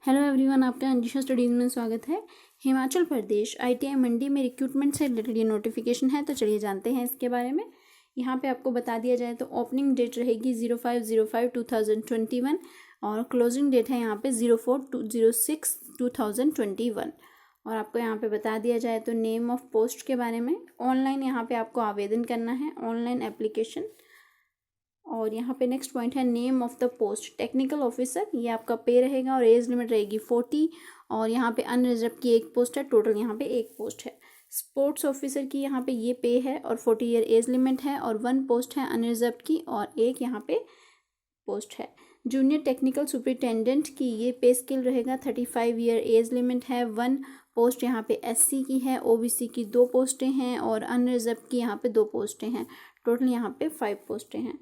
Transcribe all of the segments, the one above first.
Hello everyone, आपका अंजिशा studies में स्वागत है। हिमाचल प्रदेश ITI मंडी में रिक्रूटमेंट से रिलेटेड ये नोटिफिकेशन है, तो चलिए जानते हैं इसके बारे में। यहाँ पे आपको बता दिया जाए तो ओपनिंग डेट रहेगी 05/05/2021 और क्लोजिंग डेट है यहाँ पे 04/06/2021। और आपको यहाँ पे बता दिया जाए तो नेम ऑफ पोस्ट के बारे में, ऑनलाइन यहाँ पे आपको आवेदन करना है, ऑनलाइन एप्लीकेशन। और यहाँ पे नेक्स्ट पॉइंट है name of the post technical officer, ये आपका पे रहेगा और एज लिमिट रहेगी 40। और यहाँ पे अनरिजर्व की एक पोस्ट है, टोटल यहाँ पे एक पोस्ट है। स्पोर्ट्स ऑफिसर की यहाँ पे ये पे है और 40 ईयर एज लिमिट है और 1 पोस्ट है अनरिजर्व की और एक यहाँ पे पोस्ट है। जूनियर टेक्निकल सुपरिटेंडेंट की ये पे स्केल रहेगा, 35 ईयर एज लिमिट है, 1 पोस्ट यहाँ पे SC की है, OBC की 2 पोस्टें हैं और अनरिजर्व की यहाँ पे 2 पोस्टें हैं। टोटल यहाँ पे 5 पोस्टें हैं।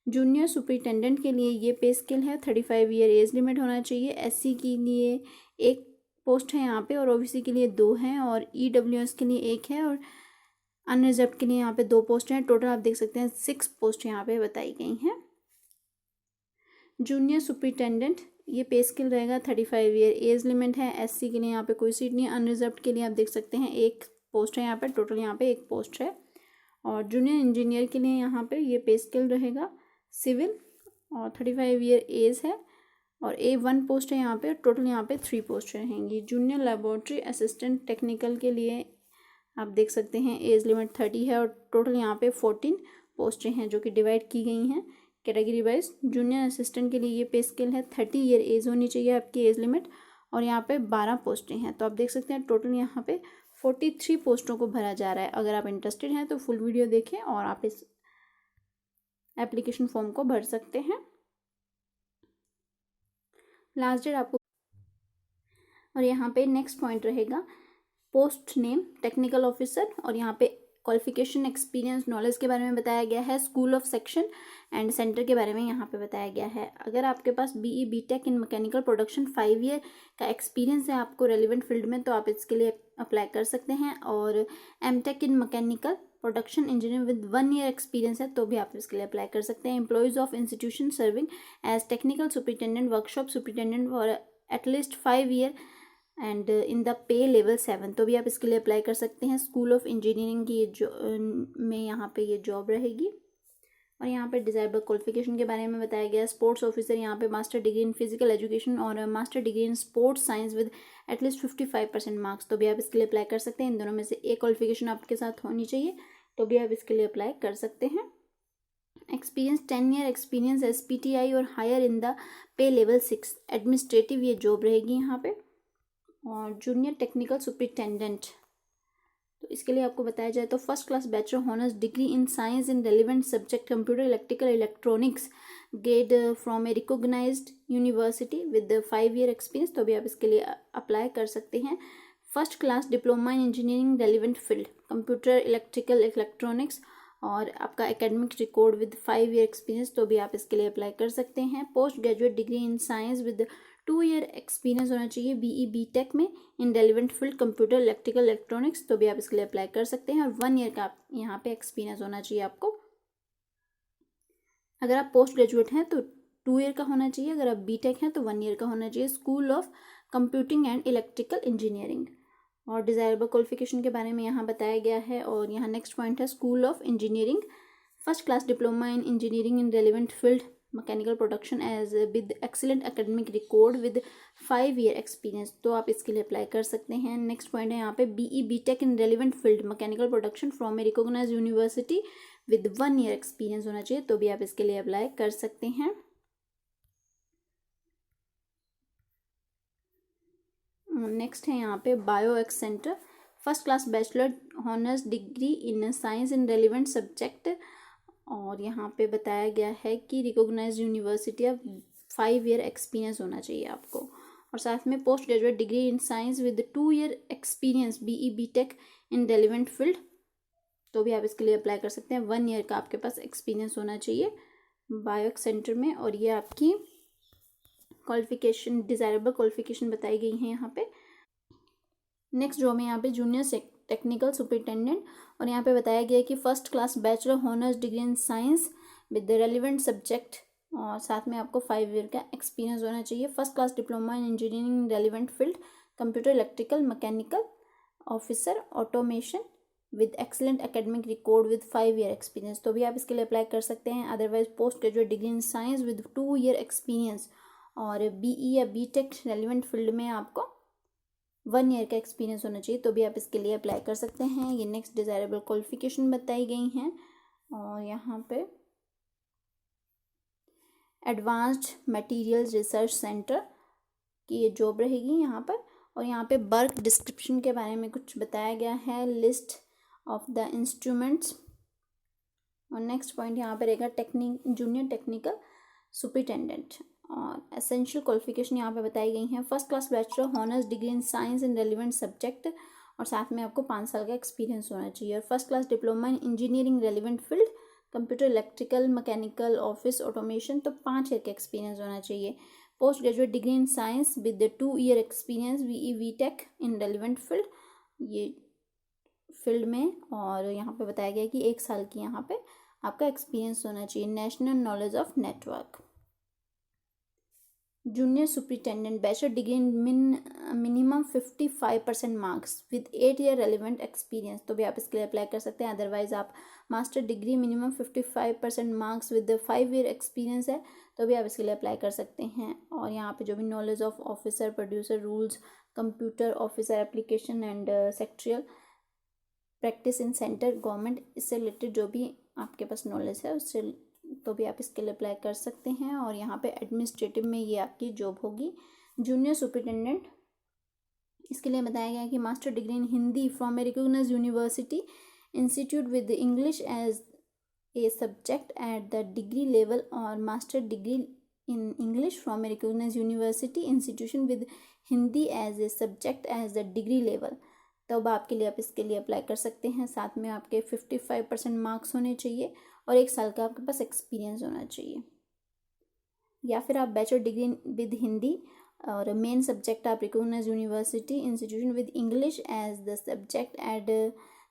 जूनियर सुपरिटेंडेंट के लिए ये पे स्केल है, 35 ईयर एज लिमिट होना चाहिए। SC के लिए 1 पोस्ट है यहाँ पे और OBC के लिए 2 हैं और EWS के लिए 1 है और अनरिजर्व के लिए यहाँ पे 2 पोस्ट हैं। टोटल आप देख सकते हैं 6 पोस्ट यहाँ पे बताई गई हैं। जूनियर सुपरिटेंडेंट ये पे स्केल रहेगा, 35 ईयर एज लिमिट है। SC के लिए यहाँ पे कोई सीट नहीं है। अनरिजर्व के लिए आप देख सकते हैं 1 पोस्ट है यहाँ पे, टोटल यहाँ पे 1 पोस्ट है। और जूनियर इंजीनियर के लिए यहाँ पे ये पे स्केल रहेगा सिविल और 35 ईयर एज है और 1 पोस्ट है यहाँ पे, टोटल यहाँ पे 3 पोस्ट रहेंगी। जूनियर लेबोरेटरी असिस्टेंट टेक्निकल के लिए आप देख सकते हैं एज लिमिट 30 है और टोटल यहाँ पे 14 पोस्टें हैं जो कि डिवाइड की गई हैं कैटेगरी वाइज। जूनियर असिस्टेंट के लिए ये पे स्केल है, 30 ईयर एज होनी चाहिए आपकी एज लिमिट और यहाँ पे 12 पोस्टें हैं। तो आप देख सकते हैं टोटल यहाँ पे 43 पोस्टों को भरा जा रहा है। अगर आप इंटरेस्टेड हैं तो फुल वीडियो देखें और आप इस एप्लीकेशन फॉर्म को भर सकते हैं। लास्ट डेट आपको, और यहाँ पे नेक्स्ट पॉइंट रहेगा पोस्ट नेम टेक्निकल ऑफिसर और यहाँ पे क्वालिफिकेशन एक्सपीरियंस नॉलेज के बारे में बताया गया है। School of section and centre के बारे में यहाँ पे बताया गया है। अगर आपके पास BE BTech in mechanical production 5 year का एक्सपीरियंस है आपको रेलिवेंट फील्ड में, तो आप इसके लिए अप्लाई कर सकते हैं। और MTech in mechanical production engineer with 1 year experience है तो भी आप इसके लिए अप्लाई कर सकते हैं। Employees of institution serving as technical superintendent workshop superintendent for at least 5 year and in the pay level 7 तो भी आप इसके लिए अप्लाई कर सकते हैं। स्कूल ऑफ इंजीनियरिंग की ये में यहाँ पे ये जॉब रहेगी। और यहाँ पे डिजायरेबल क्वालिफिकेशन के बारे में बताया गया। स्पोर्ट्स ऑफिसर यहाँ पे master degree in physical education और master degree in sports science with at least 55% marks तो भी आप इसके लिए अप्लाई कर सकते हैं। इन दोनों में से एक क्वालिफिकेशन आपके साथ होनी चाहिए तो भी आप इसके लिए अप्लाई कर सकते हैं। एक्सपीरियंस 10 ईयर एक्सपीरियंस SPTI और higher in the pay level 6 administrative ये जॉब रहेगी यहाँ पे। और जूनियर टेक्निकल सुपरिटेंडेंट तो इसके लिए आपको बताया जाए तो first class bachelor honours degree in science in relevant subject computer electrical electronics get from a recognised university with 5 year experience तो भी आप इसके लिए अप्लाई कर सकते हैं। First class diploma in engineering relevant field computer electrical electronics और आपका academic record with 5 year experience तो भी आप इसके लिए अप्लाई कर सकते हैं। Post graduate degree in science with 2 year experience होना चाहिए BE BTech में इन relevant field computer electrical electronics तो भी आप इसके लिए अप्लाई कर सकते हैं। और 1 ईयर का यहाँ पे एक्सपीरियंस होना चाहिए आपको। अगर आप पोस्ट ग्रेजुएट हैं तो 2 ईयर का होना चाहिए, अगर आप BTech हैं तो 1 ईयर का होना चाहिए। School of computing and electrical engineering और डिजायरेबल क्वालिफिकेशन के बारे में यहाँ बताया गया है। और यहाँ नेक्स्ट पॉइंट है school of engineering first class diploma in engineering in relevant field mechanical production as with excellent academic record with 5 year experience तो आप इसके लिए अप्लाई कर सकते हैं। नेक्स्ट पॉइंट है यहाँ पे BE BTech in relevant field mechanical production from a recognised university with 1 year experience होना चाहिए तो भी आप इसके लिए अप्लाई कर सकते हैं। नेक्स्ट है यहाँ पे bio X centre first class bachelor honours degree in science in relevant subject और यहाँ पे बताया गया है कि recognised university of 5 year experience होना चाहिए आपको। और साथ में post graduate degree in science with 2 year experience BE BTech in relevant field तो भी आप इसके लिए अप्लाई कर सकते हैं। 1 ईयर का आपके पास एक्सपीरियंस होना चाहिए बायो सेंटर में। और ये आपकी क्वालिफिकेशन डिजायरेबल क्वालिफिकेशन बताई गई है यहाँ पे। नेक्स्ट जॉब में यहाँ पे जूनियर टेक्निकल सुपरिटेंडेंट और यहाँ पे बताया गया है कि first class bachelor honours degree in science with the relevant subject और साथ में आपको 5 ईयर का एक्सपीरियंस होना चाहिए। First class diploma in engineering relevant field, computer, electrical, mechanical officer, automation with excellent academic record with 5 year experience, तो भी आप इसके लिए अप्लाई कर सकते हैं। Otherwise post graduate degree in science with 2 year experience और बीई या बीटेक रेलिवेंट फील्ड में आपको 1 ईयर का एक्सपीरियंस होना चाहिए, तो भी आप इसके लिए अप्लाई कर सकते हैं। ये नेक्स्ट डिज़ायरेबल क्वालिफिकेशन बताई गई हैं। और यहाँ पे एडवांस्ड मटेरियल्स रिसर्च सेंटर की ये जॉब रहेगी यहाँ पर। और यहाँ पे वर्क डिस्क्रिप्शन के बारे में कुछ बताया गया है, लिस्ट ऑफ द इंस्ट्रूमेंट्स। और नेक्स्ट पॉइंट यहाँ पे रहेगा जूनियर टेक्निकल सुपरिटेंडेंट। और एसेंशियल क्वालिफिकेशन यहाँ पे बताई गई हैं। First class bachelor honours degree in science in relevant subject और साथ में आपको 5 साल का एक्सपीरियंस होना चाहिए। और first class diploma in engineering relevant field, computer, electrical, mechanical, office automation, तो 5 ईयर का एक्सपीरियंस होना चाहिए। Post graduate degree in science with 2 year experience VE Vtech in relevant field, ये फील्ड में। और यहाँ पे बताया गया कि 1 साल की यहाँ पे आपका एक्सपीरियंस होना चाहिए। National knowledge of network. Junior superintendent bachelor degree in minimum 55% marks with 8 year relevant experience, तो भी आप इसके लिए अप्लाई कर सकते हैं। अदरवाइज आप master degree minimum 55% marks with 5 year experience है, तो भी आप इसके लिए अप्लाई कर सकते हैं। और यहाँ पे जो भी knowledge of officer, procedure, rules, computer officer application and secretarial practice in centre government, इससे रिलेटेड जो भी आपके पास नॉलेज है उससे, तो भी आप इसके लिए अप्लाई कर सकते हैं। और यहाँ पे एडमिनिस्ट्रेटिव में ये आपकी जॉब होगी। जूनियर सुपरिटेंडेंट, इसके लिए बताया गया है कि master degree in Hindi from a recognised university institute with English as a subject at the degree level और master degree in English from a recognised university institution with Hindi as a subject as the degree level, तब आपके लिए आप इसके लिए apply कर सकते हैं। साथ में आपके 55% मार्क्स होने चाहिए और 1 साल का आपके पास एक्सपीरियंस होना चाहिए। या फिर आप बैचलर डिग्री विद हिंदी और मेन सब्जेक्ट आप recognised university institution with English as the subject at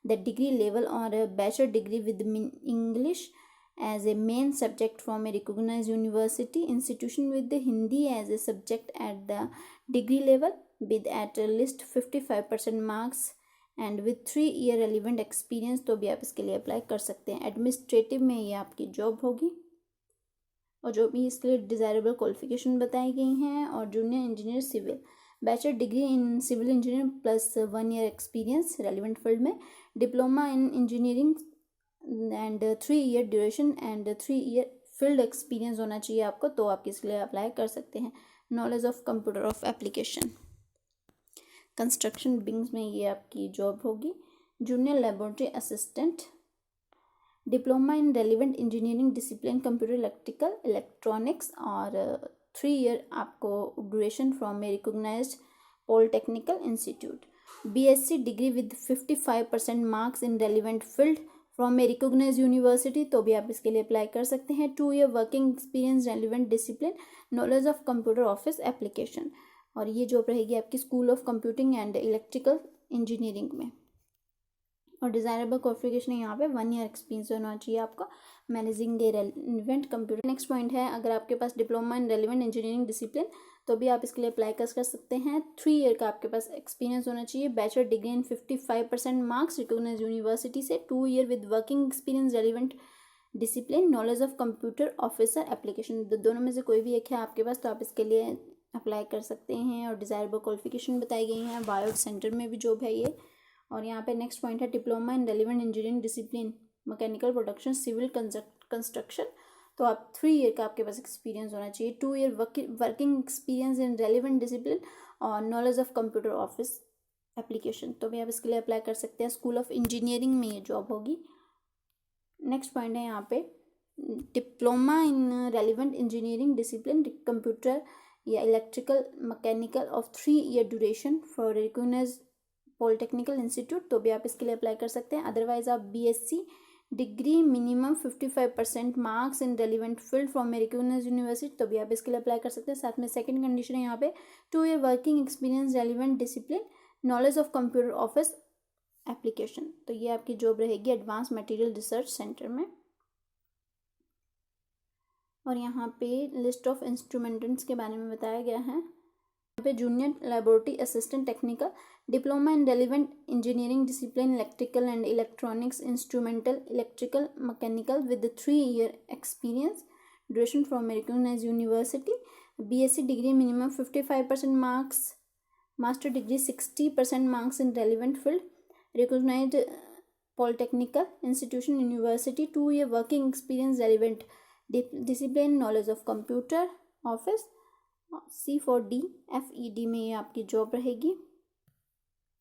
the degree level और bachelor degree with English as a main subject from a recognised university institution with Hindi as a subject at the degree level with at least 55% marks and with 3 year relevant experience, तो भी आप इसके लिए apply कर सकते हैं। Administrative में ये आपकी जॉब होगी। और जो भी इसके लिए डिज़ायरेबल क्वालिफिकेशन बताई गई हैं। और junior engineer civil, bachelor degree in civil engineering plus 1 year experience relevant field में, diploma in engineering and 3 year duration and 3 year field experience होना चाहिए आपको, तो आप इसके लिए अप्लाई कर सकते हैं। Knowledge of computer of application, construction बिंग्स में ये आपकी जॉब होगी। Junior laboratory assistant, diploma in relevant engineering discipline computer, electrical, electronics और 3 ईयर आपको duration from a recognised polytechnical institute. BSc degree with 55% marks in relevant field from a recognised university, तो भी आप इसके लिए अप्लाई कर सकते हैं। 2 year working experience relevant discipline, knowledge of computer office application, और ये जॉब रहेगी आपकी school of computing and electrical engineering में। और डिज़ायरेबल क्वालिफिकेशन यहाँ पे 1 ईयर एक्सपीरियंस होना चाहिए आपको managing a relevant computer. Next point है, अगर आपके पास diploma in relevant engineering discipline, तो भी आप इसके लिए अप्लाई कर सकते हैं। 3 ईयर का आपके पास एक्सपीरियंस होना चाहिए। Bachelor degree in 55% marks recognised university से, 2 year with working experience relevant discipline, knowledge of computer officer application, दोनों में से कोई भी एक है आपके पास, तो आप इसके लिए अप्लाई कर सकते हैं। और डिज़ायरेबल क्वालिफिकेशन बताई गई हैं। बायो सेंटर में भी जॉब है ये। और यहाँ पे नेक्स्ट पॉइंट है, diploma in relevant engineering discipline, mechanical production, civil construction, तो आप 3 ईयर का आपके पास एक्सपीरियंस होना चाहिए। 2 year working experience in relevant discipline और knowledge of computer office application, तो भी आप इसके लिए अप्लाई कर सकते हैं। स्कूल ऑफ इंजीनियरिंग में ये जॉब होगी। नेक्स्ट पॉइंट है यहाँ पे, diploma in relevant engineering discipline computer या electrical mechanical of 3 year duration for recognised polytechnical institute, तो भी आप इसके लिए अप्लाई कर सकते हैं। अदरवाइज आप BSc degree minimum 55% marks in relevant field from a recognised university, तो भी आप इसके लिए अप्लाई कर सकते हैं। साथ में सेकंड कंडीशन है यहाँ पे, 2 year working experience relevant discipline, knowledge of computer office application, तो ये आपकी जॉब रहेगी एडवांस मटेरियल रिसर्च सेंटर में। और यहाँ पे लिस्ट ऑफ इंस्ट्रूमेंटेंट्स के बारे में बताया गया है। यहाँ पे junior laboratory assistant technical, diploma in relevant engineering discipline, electrical and electronics, instrumental, electrical, mechanical with 3 year experience, duration from recognised university, BSc degree minimum 55% marks, master degree 60% marks in relevant field, recognised polytechnical institution university, 2 year working experience, relevant discipline, knowledge of computer office, C4D FED में ये आपकी job रहेगी।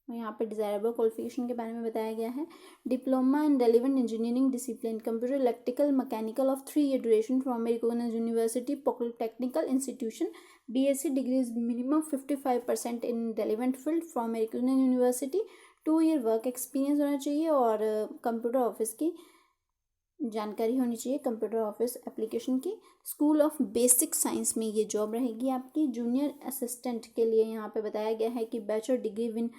और यहाँ पे desirable qualification के बारे में बताया गया है। Diploma in relevant engineering discipline, computer, electrical, mechanical of 3 year duration from recognised university, polytechnical institution, BSc degree minimum 55% in relevant field from recognised university, 2 year work experience होना चाहिए और कंप्यूटर ऑफिस की जानकारी होनी चाहिए, कंप्यूटर ऑफिस एप्लीकेशन की। School of basic science में ये जॉब रहेगी आपकी। जूनियर असिस्टेंट के लिए यहाँ पे बताया गया है कि bachelor degree win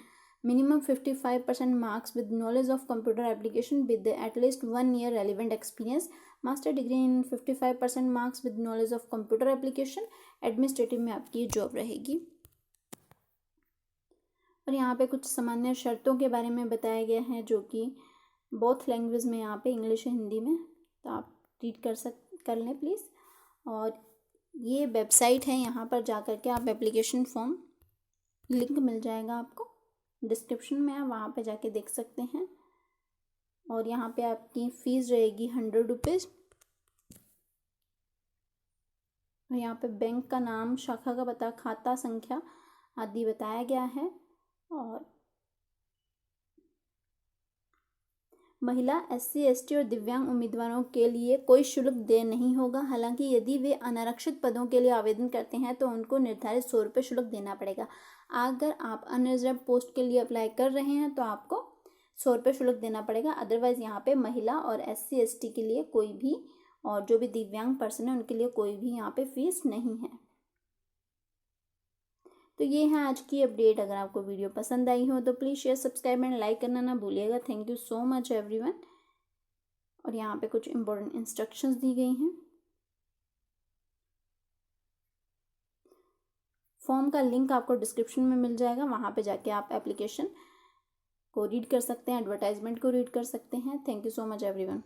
minimum 55% marks with knowledge of computer application with at least 1 year relevant experience, master degree in 55% marks with knowledge of computer application. Administrative में आपकी जॉब रहेगी। और यहाँ पे कुछ सामान्य शर्तों के बारे में बताया गया है जो कि बोथ लैंग्वेज में, यहाँ पे इंग्लिश और हिंदी में, तो आप रीड कर लें प्लीज़। और ये वेबसाइट है, यहाँ पर जा कर के आप एप्लीकेशन फॉर्म, लिंक मिल जाएगा आपको डिस्क्रिप्शन में, आप वहाँ पे जाके देख सकते हैं। और यहाँ पे आपकी फ़ीस रहेगी 100 रुपीज़। और यहाँ पे बैंक का नाम, शाखा का पता, खाता संख्या आदि बताया गया है। और महिला, SC ST और दिव्यांग उम्मीदवारों के लिए कोई शुल्क देय नहीं होगा। हालांकि यदि वे अनारक्षित पदों के लिए आवेदन करते हैं तो उनको निर्धारित 100 रुपये शुल्क देना पड़ेगा। अगर आप अनरिजर्व पोस्ट के लिए अप्लाई कर रहे हैं तो आपको 100 रुपये शुल्क देना पड़ेगा। अदरवाइज़ यहाँ पे महिला और SC ST के लिए कोई भी, और जो भी दिव्यांग पर्सन है उनके लिए कोई भी यहाँ पे फीस नहीं है। तो ये है आज की अपडेट। अगर आपको वीडियो पसंद आई हो तो please share, subscribe and like करना ना भूलिएगा। Thank you so much everyone. और यहाँ पे कुछ इम्पोर्टेंट इंस्ट्रक्शंस दी गई हैं। फॉर्म का लिंक आपको डिस्क्रिप्शन में मिल जाएगा, वहाँ पे जाके आप एप्लीकेशन को रीड कर सकते हैं, एडवर्टाइजमेंट को रीड कर सकते हैं। Thank you so much everyone.